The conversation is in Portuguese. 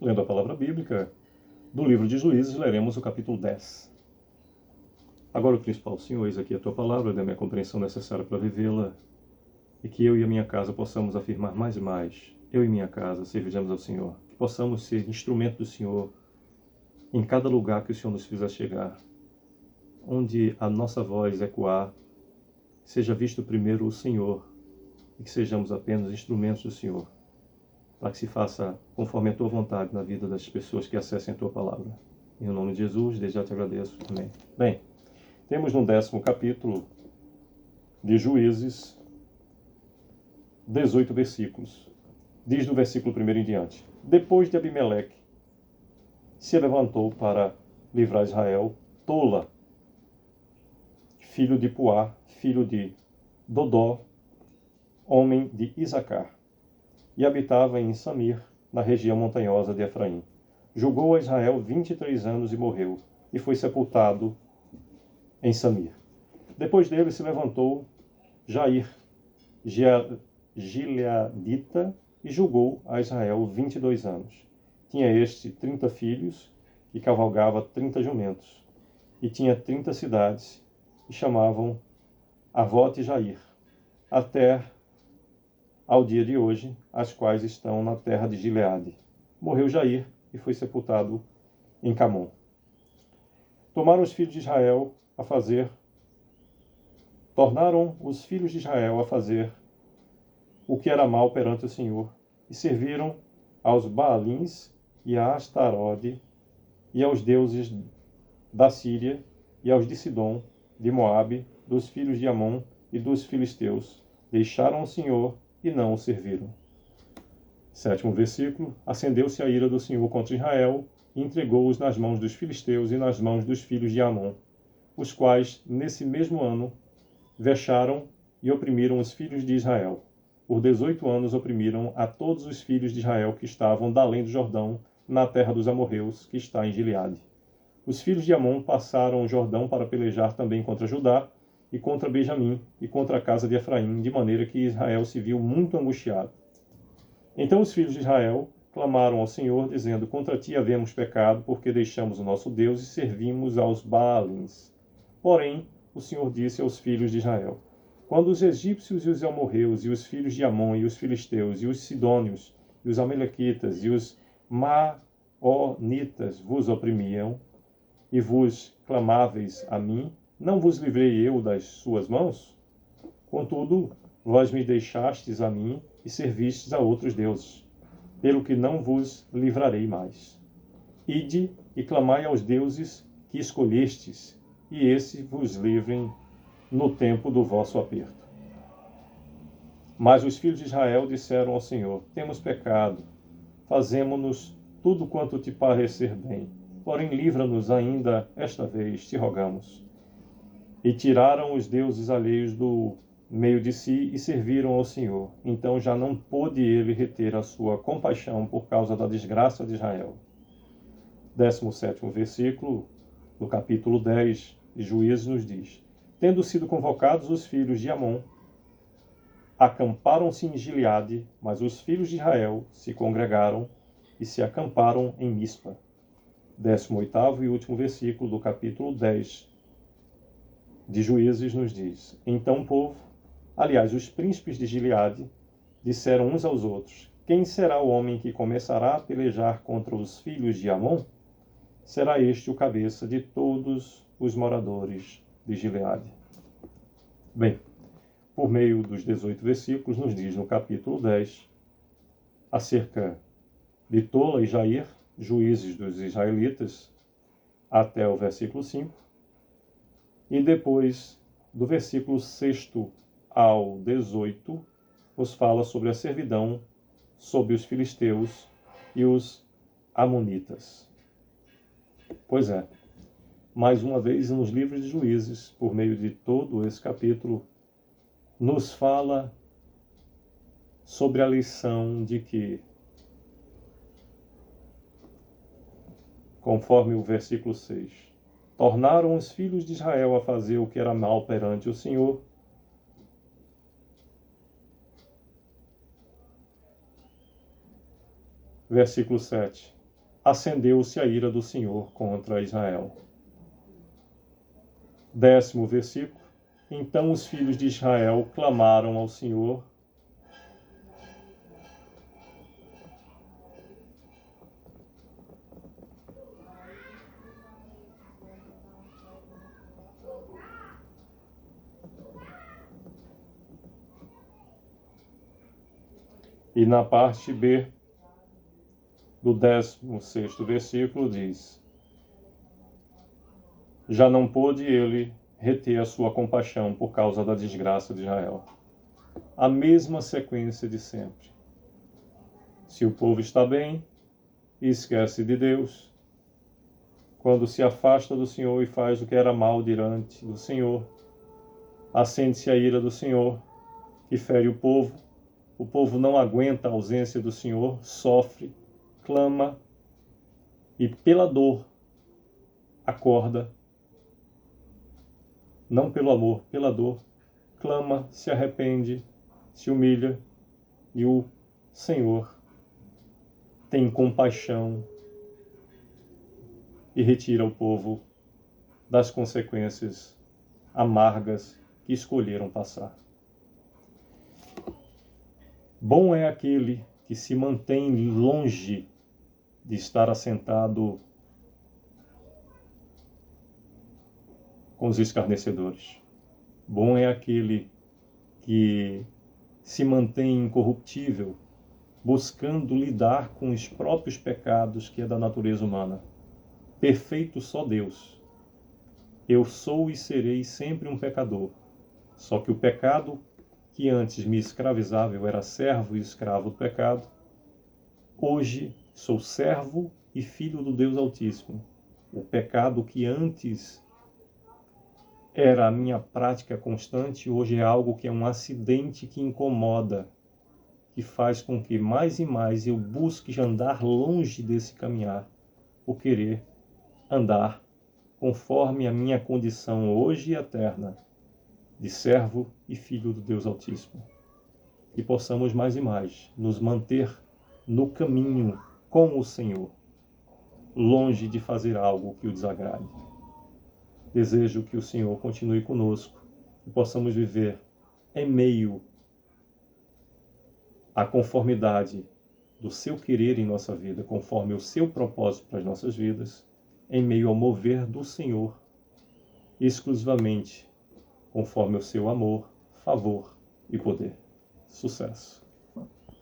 Lendo a palavra bíblica do livro de Juízes, leremos o capítulo 10. Agora, o principal, Senhor, eis aqui a tua palavra, dê-me a compreensão necessária para vivê-la, e que eu e a minha casa possamos afirmar mais e mais, eu e minha casa serviremos ao Senhor, que possamos ser instrumento do Senhor em cada lugar que o Senhor nos fizer chegar, onde a nossa voz ecoar, seja visto primeiro o Senhor, e que sejamos apenas instrumentos do Senhor, para que se faça conforme a tua vontade na vida das pessoas que acessem a tua palavra. Em nome de Jesus, desde já te agradeço. Amém. Bem, temos no 10º capítulo de Juízes 18 versículos. Diz do versículo 1 em diante: Depois de Abimeleque se levantou para livrar Israel, Tola, filho de Puá, filho de Dodó, homem de Isacar, e habitava em Samir, na região montanhosa de Efraim. Julgou a Israel 23 anos e morreu, e foi sepultado em Samir. Depois dele se levantou Jair, Gileadita, e julgou a Israel 22 anos. Tinha este 30 filhos, e cavalgava 30 jumentos, e tinha 30 cidades, e chamavam Avote Jair, até ao dia de hoje, as quais estão na terra de Gileade. Morreu Jair e foi sepultado em Camon. Tornaram os filhos de Israel a fazer o que era mal perante o Senhor, e serviram aos Baalins e a Astarode, e aos deuses da Síria, e aos de Sidom, de Moabe, dos filhos de Amon e dos filisteus. Deixaram o Senhor e não o serviram. 7º versículo. Acendeu-se a ira do Senhor contra Israel, e entregou-os nas mãos dos filisteus e nas mãos dos filhos de Amon, os quais, nesse mesmo ano, vexaram e oprimiram os filhos de Israel. Por 18 anos oprimiram a todos os filhos de Israel que estavam da além do Jordão, na terra dos amorreus, que está em Gileade. Os filhos de Amon passaram o Jordão para pelejar também contra Judá, e contra Benjamim, e contra a casa de Efraim, de maneira que Israel se viu muito angustiado. Então os filhos de Israel clamaram ao Senhor, dizendo: Contra ti havemos pecado, porque deixamos o nosso Deus e servimos aos Baalins. Porém, o Senhor disse aos filhos de Israel: Quando os egípcios e os amorreus, e os filhos de Amon, e os filisteus, e os sidônios, e os amalequitas, e os maonitas vos oprimiam, e vos clamáveis a mim, não vos livrei eu das suas mãos? Contudo, vós me deixastes a mim e servistes a outros deuses, pelo que não vos livrarei mais. Ide e clamai aos deuses que escolhestes, e esses vos livrem no tempo do vosso aperto. Mas os filhos de Israel disseram ao Senhor: Temos pecado, fazemo-nos tudo quanto te parecer bem, porém livra-nos ainda esta vez, te rogamos. E tiraram os deuses alheios do meio de si e serviram ao Senhor. Então já não pôde ele reter a sua compaixão por causa da desgraça de Israel. 17º versículo do capítulo 10 de Juízes nos diz: Tendo sido convocados os filhos de Amon, acamparam-se em Gileade, mas os filhos de Israel se congregaram e se acamparam em Mispa. 18º e último versículo do capítulo 10 de Juízes nos diz: Então o povo, aliás, os príncipes de Gileade, disseram uns aos outros: Quem será o homem que começará a pelejar contra os filhos de Amon? Será este o cabeça de todos os moradores de Gileade. Bem, por meio dos 18 versículos, nos diz no capítulo 10, acerca de Tola e Jair, juízes dos israelitas, até o versículo 5, e depois, do versículo 6 ao 18, nos fala sobre a servidão sob os filisteus e os amonitas. Pois é, mais uma vez nos livros de Juízes, por meio de todo esse capítulo, nos fala sobre a lição de que, conforme o versículo 6, tornaram os filhos de Israel a fazer o que era mal perante o Senhor, Versículo 7. Acendeu-se a ira do Senhor contra Israel. 10º versículo. Então os filhos de Israel clamaram ao Senhor e na parte B do 16º versículo diz: já não pôde ele reter a sua compaixão por causa da desgraça de Israel. A mesma sequência de sempre. Se o povo está bem, esquece de Deus. Quando se afasta do Senhor e faz o que era mal diante do Senhor, acende-se a ira do Senhor, que fere o povo não aguenta a ausência do Senhor, sofre, clama e pela dor acorda, não pelo amor, pela dor, clama, se arrepende, se humilha e o Senhor tem compaixão e retira o povo das consequências amargas que escolheram passar. Bom é aquele que se mantém longe de estar assentado com os escarnecedores. Bom é aquele que se mantém incorruptível, buscando lidar com os próprios pecados que é da natureza humana. Perfeito só Deus. Eu sou e serei sempre um pecador. Só que o pecado que antes me escravizava, eu era servo e escravo do pecado, hoje sou servo e filho do Deus Altíssimo. O pecado que antes era a minha prática constante, hoje é algo que é um acidente que incomoda, que faz com que mais e mais eu busque andar longe desse caminhar, por querer andar conforme a minha condição hoje e eterna, de servo e filho do Deus Altíssimo. E possamos mais e mais nos manter no caminho com o Senhor, longe de fazer algo que o desagrade. Desejo que o Senhor continue conosco e possamos viver em meio à conformidade do seu querer em nossa vida, conforme o seu propósito para as nossas vidas, em meio ao mover do Senhor, exclusivamente conforme o seu amor, favor e poder. Sucesso!